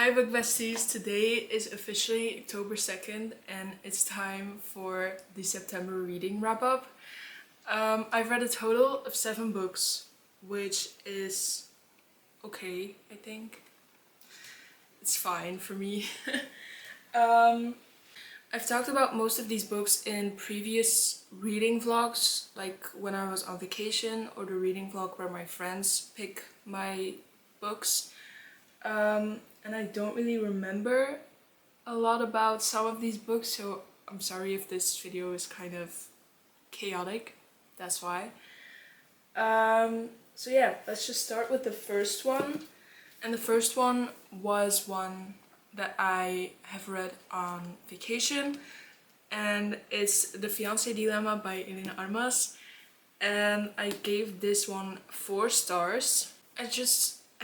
Hi Book Besties, today is officially October 2nd and it's time for the September reading wrap up. I've read a total of 7 books, which is okay, I think. It's fine for me. I've talked about most of these books in previous reading vlogs, like when I was on vacation, or the reading vlog where my friends pick my books. And I don't really remember a lot about some of these books, so I'm sorry if this video is kind of chaotic, that's why. So yeah, let's just start with the first one. And the first one was one that I have read on vacation, and it's The Fiancé Dilemma by Elena Armas. And I gave this one 4 stars. I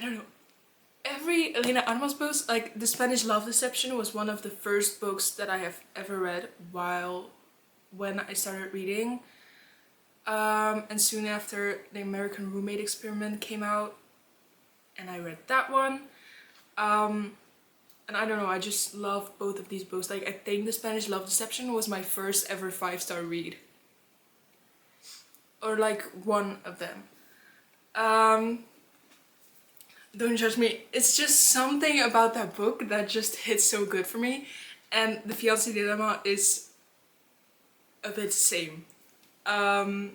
don't know. Every Elena Armas book, like The Spanish Love Deception, was one of the first books that I have ever read when I started reading. And soon after, The American Roommate Experiment came out, and I read that one. And I don't know, I just love both of these books. Like, I think The Spanish Love Deception was my first ever 5-star read. Or like one of them. Don't judge me. It's just something about that book that just hits so good for me. And The Fiancé Dilemma is a bit the same. I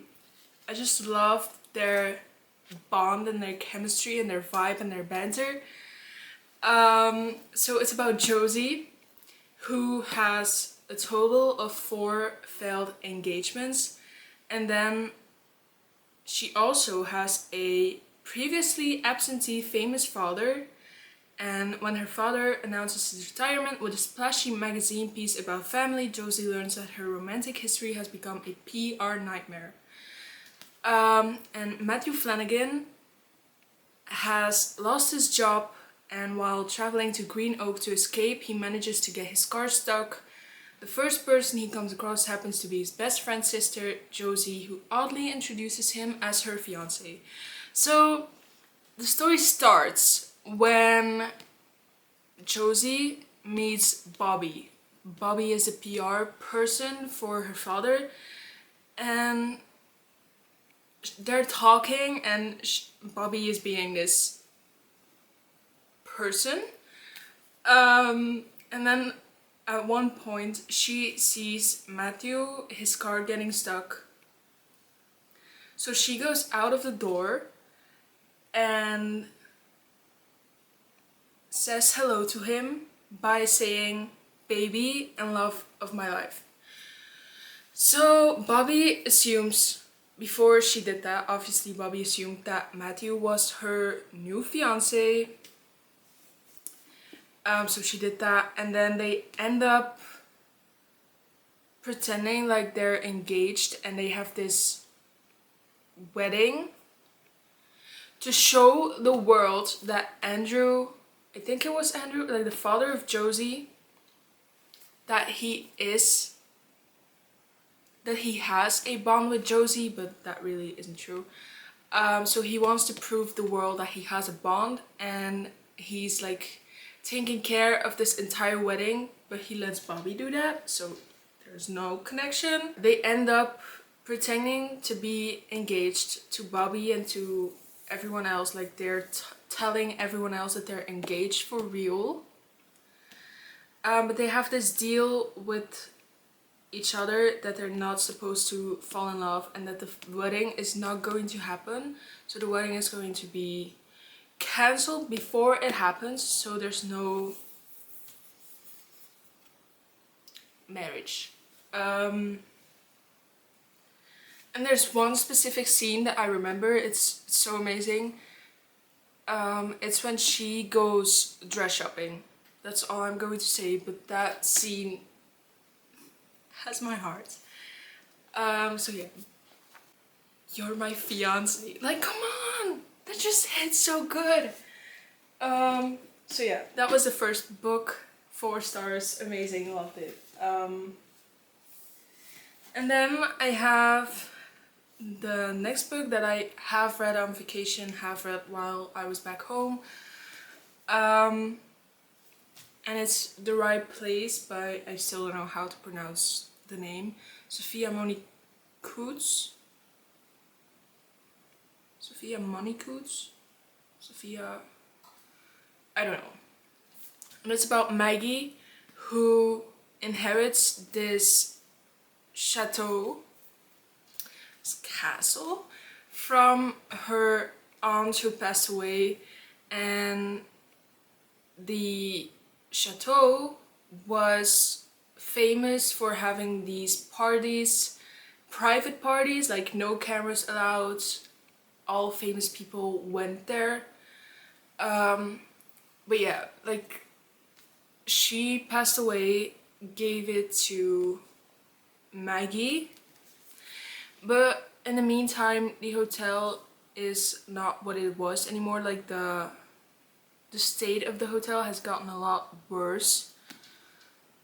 just love their bond and their chemistry and their vibe and their banter. So it's about Josie, who has a total of 4 failed engagements. And then she also has a previously absentee famous father, and when her father announces his retirement with a splashy magazine piece about family, Josie learns that her romantic history has become a PR nightmare. And Matthew Flanagan has lost his job, and while traveling to Green Oak to escape, he manages to get his car stuck. The first person he comes across happens to be his best friend's sister, Josie, who oddly introduces him as her fiancé. So the story starts when Josie meets Bobby. Bobby is a PR person for her father, and they're talking, and Bobby is being this person. And then at one point she sees Matthew, his car getting stuck. So she goes out of the door and says hello to him by saying, "Baby and love of my life." So Bobby assumes, before she did that, obviously Bobby assumed that Matthew was her new fiance. So she did that, and then they end up pretending like they're engaged, and they have this wedding to show the world that Andrew, I think it was Andrew, like the father of Josie, that he has a bond with Josie, but that really isn't true. So he wants to prove the world that he has a bond, and he's like taking care of this entire wedding, but he lets Bobby do that, so there's no connection. They end up pretending to be engaged to Bobby and to everyone else, like they're telling everyone else that they're engaged for real. But they have this deal with each other that they're not supposed to fall in love, and that the wedding is not going to happen. So the wedding is going to be cancelled before it happens, so there's no marriage. And there's one specific scene that I remember. It's so amazing. It's when she goes dress shopping. That's all I'm going to say, but that scene has my heart. So yeah. You're my fiance. Like, come on! That just hits so good. So yeah, that was the first book. 4 stars, amazing, loved it. And then I have the next book that I have read on vacation, have read while I was back home. and it's The Right Place by, I still don't know how to pronounce the name, Sophia Monikoots. Sophia Monikoots? Sophia, I don't know. And it's about Maggie who inherits this chateau, this castle, from her aunt who passed away, and the chateau was famous for having these parties, private parties, like no cameras allowed. All famous people went there. But yeah, like she passed away, gave it to Maggie, but in the meantime the hotel is not what it was anymore. Like the state of the hotel has gotten a lot worse.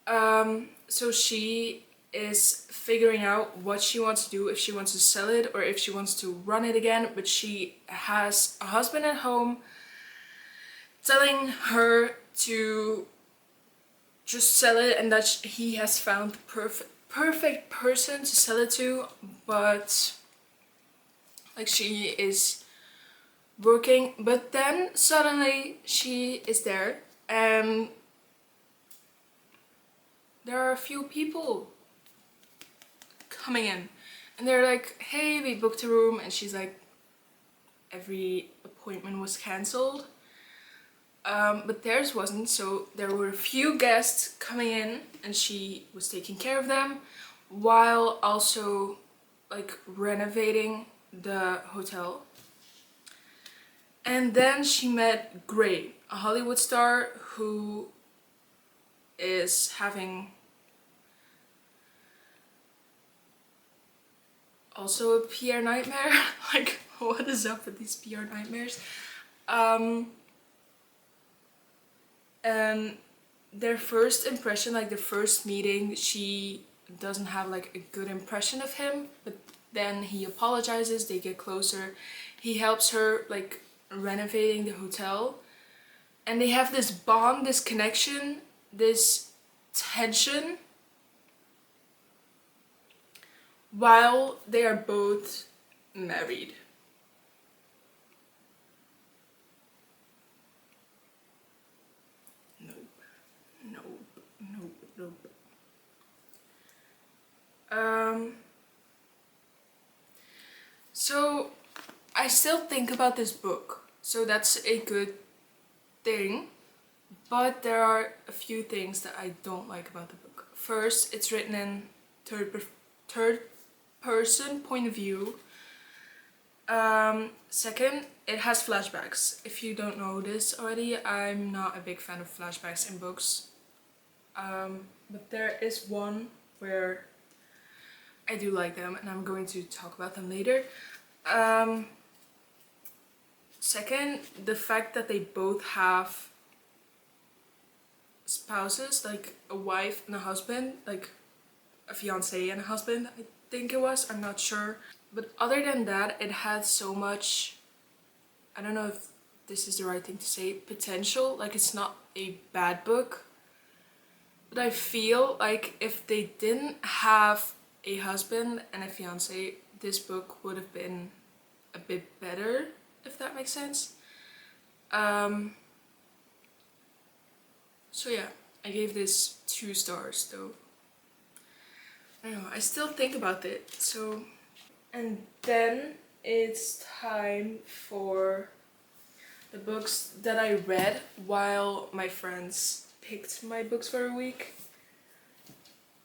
So she is figuring out what she wants to do, if she wants to sell it or if she wants to run it again, but she has a husband at home telling her to just sell it and that he has found the perfect person to sell it to, but like she is working, but then suddenly she is there and there are a few people coming in and they're like, hey, we booked a room, and she's like, every appointment was cancelled. But theirs wasn't, so there were a few guests coming in and she was taking care of them while also like renovating the hotel. And then she met Gray, a Hollywood star who is having also a PR nightmare. Like, what is up with these PR nightmares? And their first impression, like the first meeting, she doesn't have like a good impression of him, but then he apologizes, they get closer, he helps her like renovating the hotel, and they have this bond, this connection, this tension while they are both married. Nope. So I still think about this book, so that's a good thing, but there are a few things that I don't like about the book. First, it's written in third person point of view. Second, it has flashbacks. If you don't know this already, I'm not a big fan of flashbacks in books. But there is one where I do like them, and I'm going to talk about them later. Second, the fact that they both have spouses, like a wife and a husband, like a fiance and a husband, I think it was, I'm not sure. But other than that, it had so much, I don't know if this is the right thing to say, potential. Like, it's not a bad book, but I feel like if they didn't have a husband and a fiance, this book would have been a bit better, if that makes sense. So yeah, I gave this 2 stars though. I don't know, I still think about it, so... And then it's time for the books that I read while my friends picked my books for a week.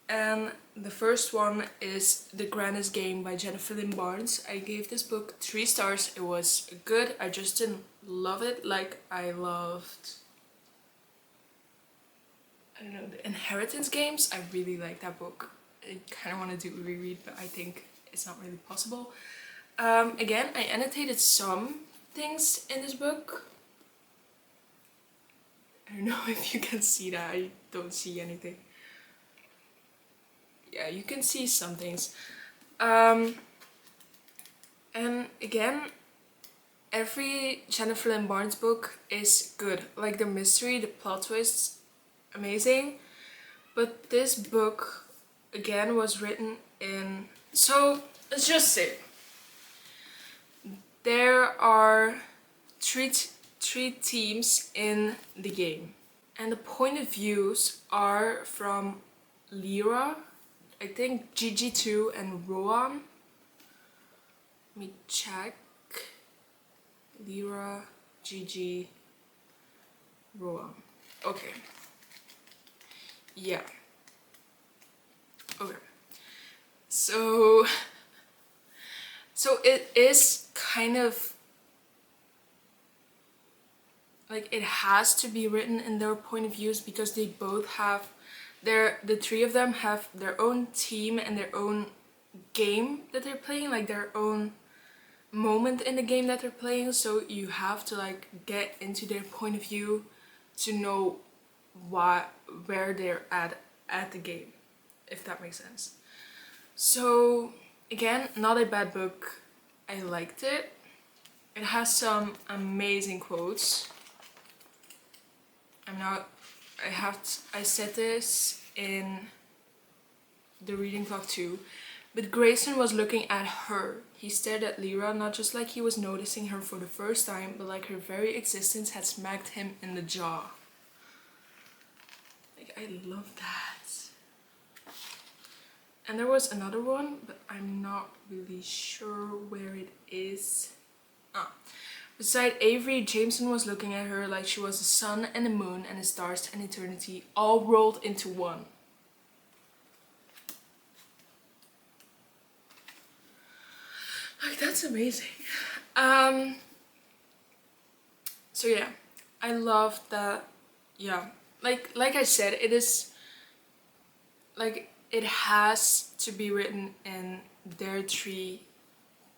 And the first one is The Grandest Game by Jennifer Lynn Barnes. I gave this book 3 stars. It was good, I just didn't love it like I loved, I don't know, the Inheritance Games. I really like that book. I kind of want to do a reread, but I think it's not really possible. Again, I annotated some things in this book. I don't know if you can see that, I don't see anything. Yeah, you can see some things. And again, every Jennifer Lynn Barnes book is good. Like the mystery, the plot twists amazing. But this book again was written in, so let's just say there are three teams in the game, and the point of views are from Lyra, I think Gigi2 and Rohan. Let me check. Lyra, Gigi, Rohan. Okay. Yeah. Okay. So it is kind of like it has to be written in their point of views because they both have the three of them have their own team and their own game that they're playing, like their own moment in the game that they're playing, so you have to like get into their point of view to know where they're at the game, if that makes sense. So again, not a bad book. I liked it. It has some amazing quotes. I said this in the reading vlog too, but Grayson was looking at her. He stared at Lyra, not just like he was noticing her for the first time, but like her very existence had smacked him in the jaw. Like, I love that. And there was another one, but I'm not really sure where it is. Beside Avery, Jameson was looking at her like she was the sun and the moon and the stars and eternity all rolled into one. Like, that's amazing. So yeah, I love that. Yeah, like I said, it is like it has to be written in their three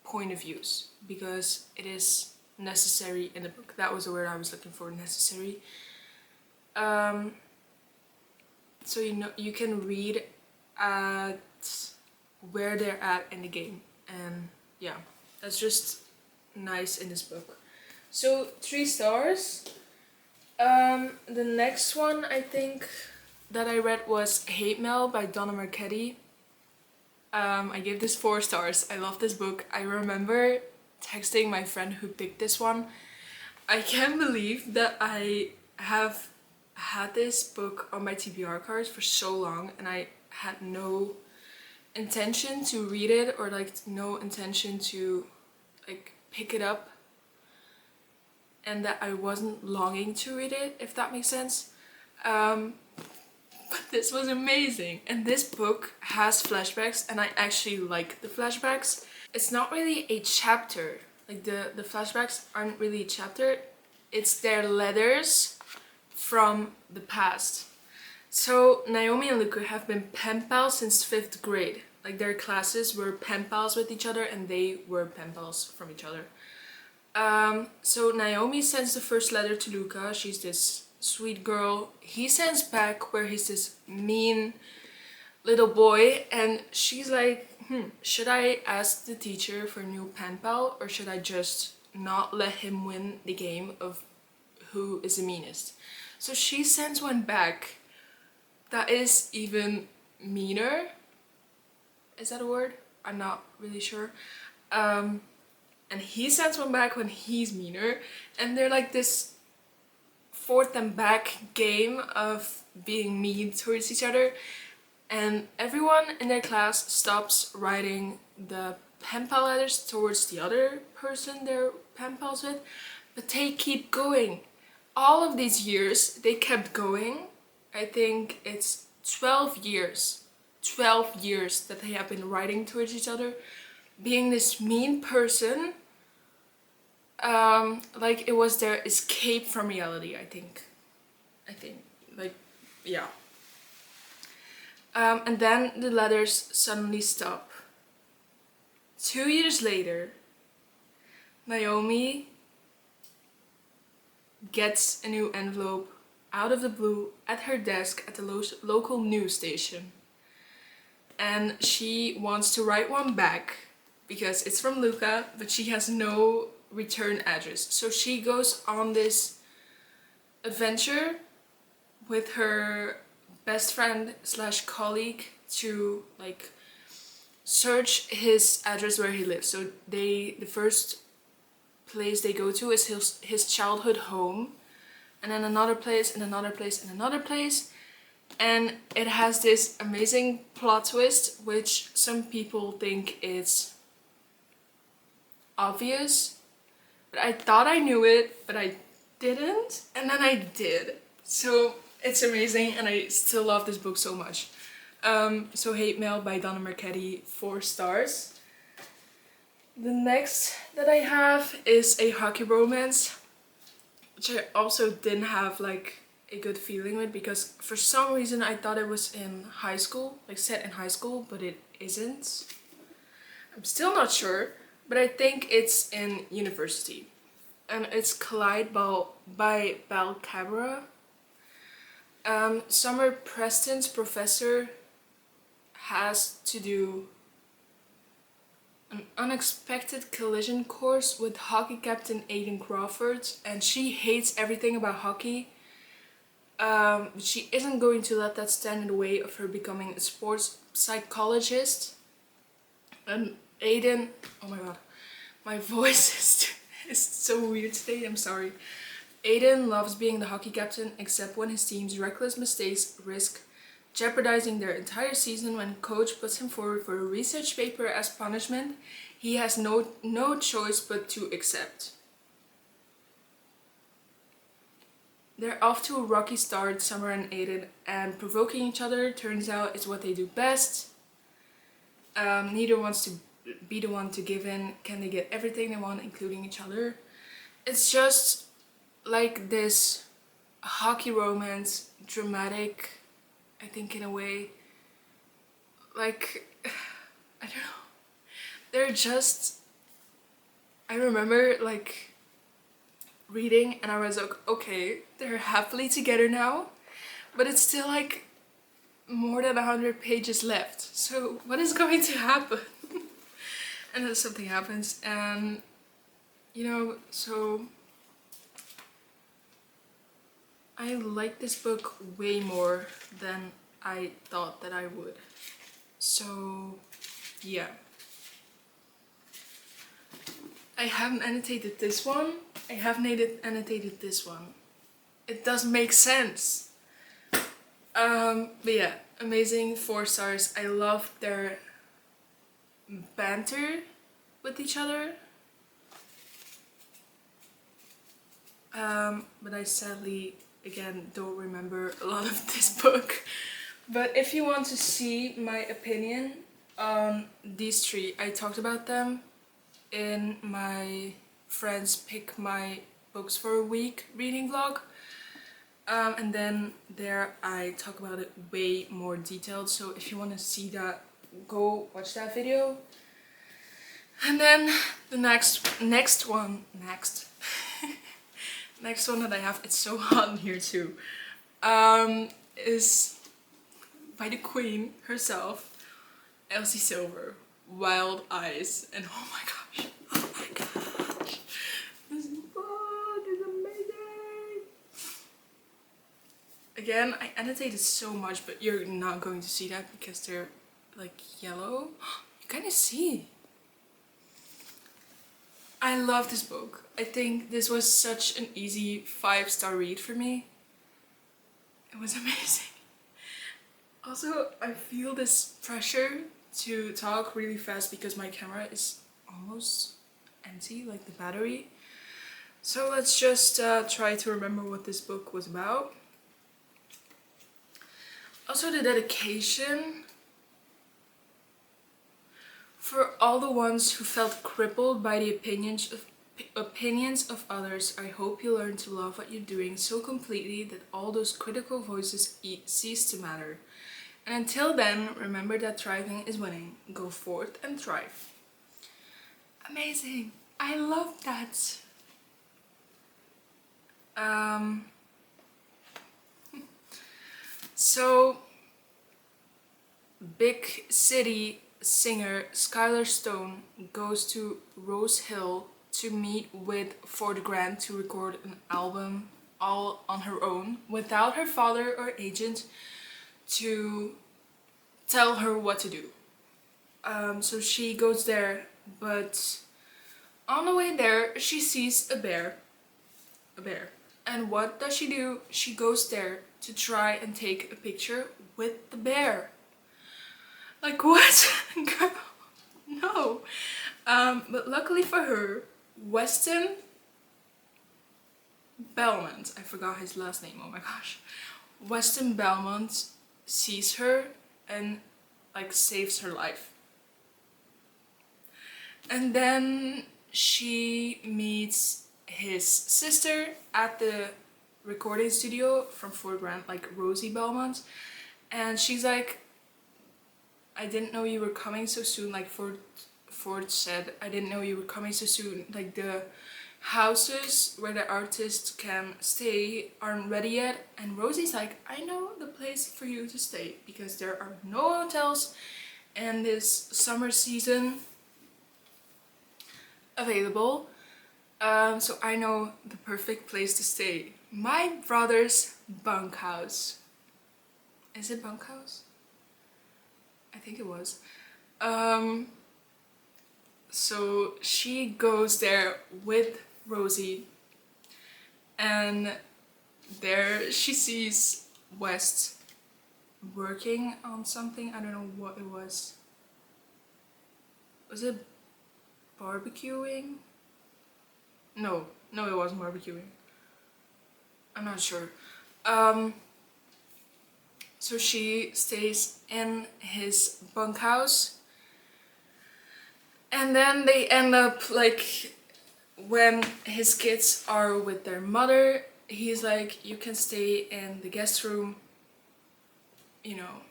point of views because it is necessary in the book. That was the word I was looking for, necessary. So you can read at where they're at in the game, and yeah, that's just nice in this book. So 3 stars. The next one I think that I read was Hate Mail by Donna Marchetti. I gave this 4 stars. I love this book. I remember texting my friend who picked this one. I can't believe that I have had this book on my TBR cards for so long and I had no intention to read it or like no intention to like pick it up, and that I wasn't longing to read it, if that makes sense. But this was amazing, and this book has flashbacks and I actually like the flashbacks. It's not really a chapter, like the flashbacks aren't really a chapter, it's their letters from the past. So Naomi and Luca have been pen pals since 5th grade. Like their classes were pen pals with each other and they were pen pals from each other. So Naomi sends the first letter to Luca. She's this sweet girl. He sends back where he's this mean little boy, and she's like, should I ask the teacher for a new pen pal or should I just not let him win the game of who is the meanest? So she sends one back that is even meaner. Is that a word? I'm not really sure. And he sends one back when he's meaner, and they're like this forth and back game of being mean towards each other, and everyone in their class stops writing the pen pal letters towards the other person they're pen pals with, but they keep going. All of these years they kept going. I think it's 12 years that they have been writing towards each other, being this mean person. Like it was their escape from reality, I think, like, yeah. And then the letters suddenly stop. 2 years later, Naomi gets a new envelope out of the blue at her desk at the local news station. And she wants to write one back because it's from Luca, but she has no return address. So she goes on this adventure with her best friend slash colleague to like search his address where he lives. So the first place they go to is his childhood home, and then another place and another place and another place. And it has this amazing plot twist, which some people think is obvious, but I thought I knew it, but I didn't, and then I did. So it's amazing, and I still love this book so much. So Hate Mail by Donna Marchetti, 4 stars. The next that I have is a hockey romance, which I also didn't have like a good feeling with, because for some reason I thought it was in high school, like set in high school, but it isn't. I'm still not sure, but I think it's in university. And it's Collide by Bal Cabra. Summer Preston's professor has to do an unexpected collision course with hockey captain Aiden Crawford, and she hates everything about hockey. She isn't going to let that stand in the way of her becoming a sports psychologist. And Aiden, oh my god, my voice is so weird today, I'm sorry. Aiden loves being the hockey captain, except when his team's reckless mistakes risk jeopardizing their entire season. When coach puts him forward for a research paper as punishment, he has no choice but to accept. They're off to a rocky start, Summer and Aiden, and provoking each other turns out is what they do best. Neither wants to be the one to give in. Can they get everything they want, including each other? It's just like this hockey romance, dramatic, I think, in a way. Like, I don't know. They're just, I remember like reading and I was like, okay, they're happily together now, but it's still like more than 100 pages left. So what is going to happen? And then something happens, and you know, so I like this book way more than I thought that I would. So yeah. I haven't annotated this one. I haven't annotated this one. It doesn't make sense. But yeah, amazing, 4 stars. I love their banter with each other. But I sadly, again, don't remember a lot of this book. But if you want to see my opinion on these 3, I talked about them in my friends pick my books for a week reading vlog. And then there I talk about it way more detailed. So if you want to see that, go watch that video. And then the next one that I have, it's so hot in here too, is by the queen herself, Elsie Silver, Wild Eyes. And oh my gosh, this book is amazing. Again, I annotated so much, but you're not going to see that because they're like yellow. You kind of see. I love this book. I think this was such an easy 5-star read for me. It was amazing. Also, I feel this pressure to talk really fast because my camera is almost empty, like the battery. So let's just try to remember what this book was about. Also, the dedication. For all the ones who felt crippled by the opinions of others, I hope you learn to love what you're doing so completely that all those critical voices cease to matter. And until then, remember that thriving is winning. Go forth and thrive. Amazing. I love that. So, big city singer Skylar Stone goes to Rose Hill to meet with Ford Grant to record an album all on her own without her father or agent to tell her what to do. So she goes there, but on the way there she sees a bear. And what does she do? She goes there to try and take a picture with the bear. Like, what? Girl, no. But luckily for her, Weston Belmont, I forgot his last name, oh my gosh. Weston Belmont sees her and like saves her life. And then she meets his sister at the recording studio from Fort Grant, like Rosie Belmont. And she's like, I didn't know you were coming so soon. Like Ford said, I didn't know you were coming so soon. Like the houses where the artists can stay aren't ready yet. And Rosie's like, I know the place for you to stay because there are no hotels in this summer season available. So I know the perfect place to stay. My brother's bunkhouse. Is it bunkhouse? I think it was. So she goes there with Rosie, and there she sees West working on something. I don't know what it was. Was it barbecuing? No, it wasn't barbecuing. I'm not sure. So she stays in his bunkhouse, and then they end up like, when his kids are with their mother, he's like, you can stay in the guest room, you know,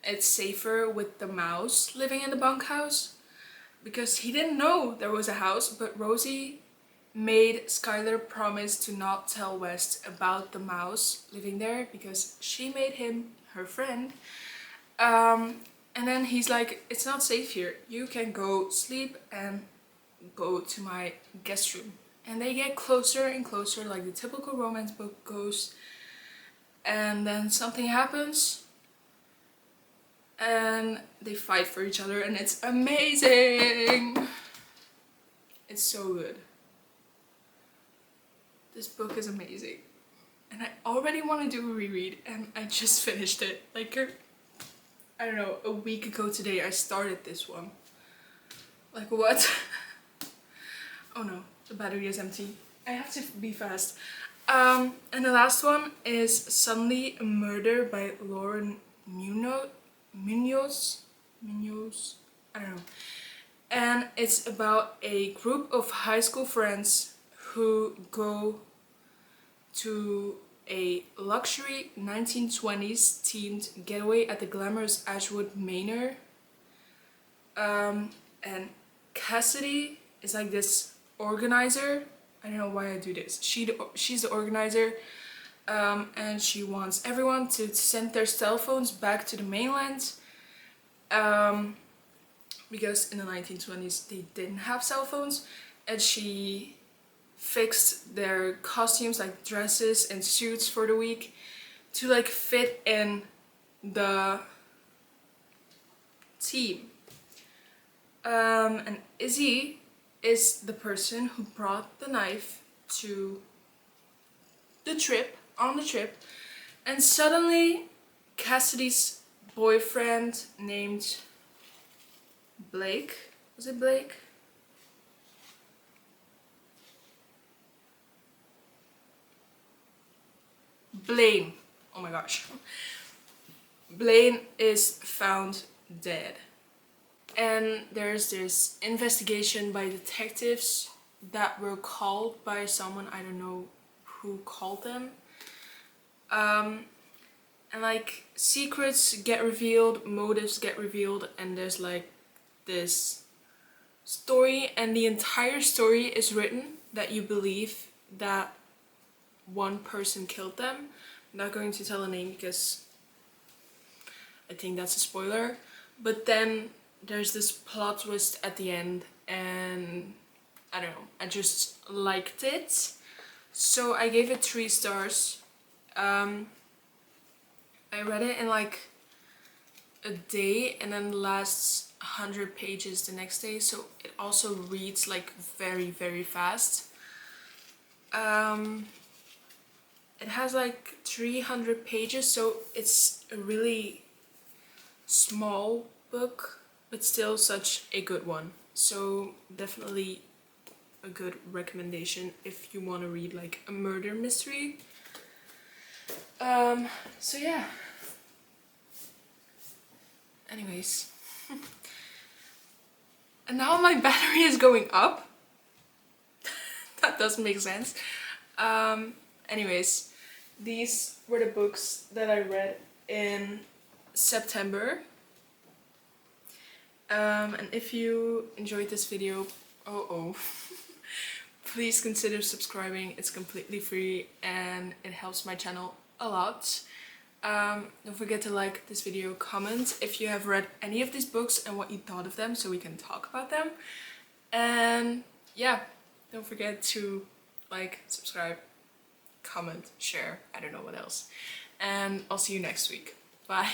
it's safer with the mouse living in the bunkhouse, because he didn't know there was a house. But Rosie made Skylar promise to not tell West about the mouse living there because she made him her friend. And then he's like, it's not safe here, you can go sleep and go to my guest room. And they get closer and closer, like the typical romance book goes. And then something happens and they fight for each other, and it's amazing. It's so good. This book is amazing. And I already want to do a reread, and I just finished it. Like, I don't know, a week ago today I started this one. Like, what? Oh no, the battery is empty. I have to be fast. And the last one is Suddenly a Murder by Lauren Munoz. I don't know. And it's about a group of high school friends who go to a luxury 1920s themed getaway at the glamorous Ashwood Manor. And Cassidy is like this organizer. I don't know why I do this. She's the organizer, and she wants everyone to send their cell phones back to the mainland, because in the 1920s they didn't have cell phones, and she fixed their costumes, like dresses and suits for the week, to like fit in the theme. And Izzy is the person who brought the knife to the trip, and suddenly Cassidy's boyfriend named Blake, was it Blake? Blaine, oh my gosh. Blaine is found dead. And there's this investigation by detectives that were called by someone, I don't know who called them. And like secrets get revealed, motives get revealed, and there's like this story, and the entire story is written that you believe that one person killed them. I'm not going to tell a name because I think that's a spoiler. But then there's this plot twist at the end, and I don't know, I just liked it. So I gave it 3 stars. I read it in like a day and then lasts 100 pages the next day, so it also reads like very, very fast. It has like 300 pages, so it's a really small book, but still such a good one. So definitely a good recommendation if you want to read like a murder mystery. So yeah. Anyways. And now my battery is going up. That doesn't make sense. Anyways, these were the books that I read in September. And if you enjoyed this video, please consider subscribing. It's completely free and it helps my channel a lot. Don't forget to like this video, comment if you have read any of these books and what you thought of them so we can talk about them. And yeah, don't forget to like, subscribe, comment, share, I don't know what else. And I'll see you next week. Bye.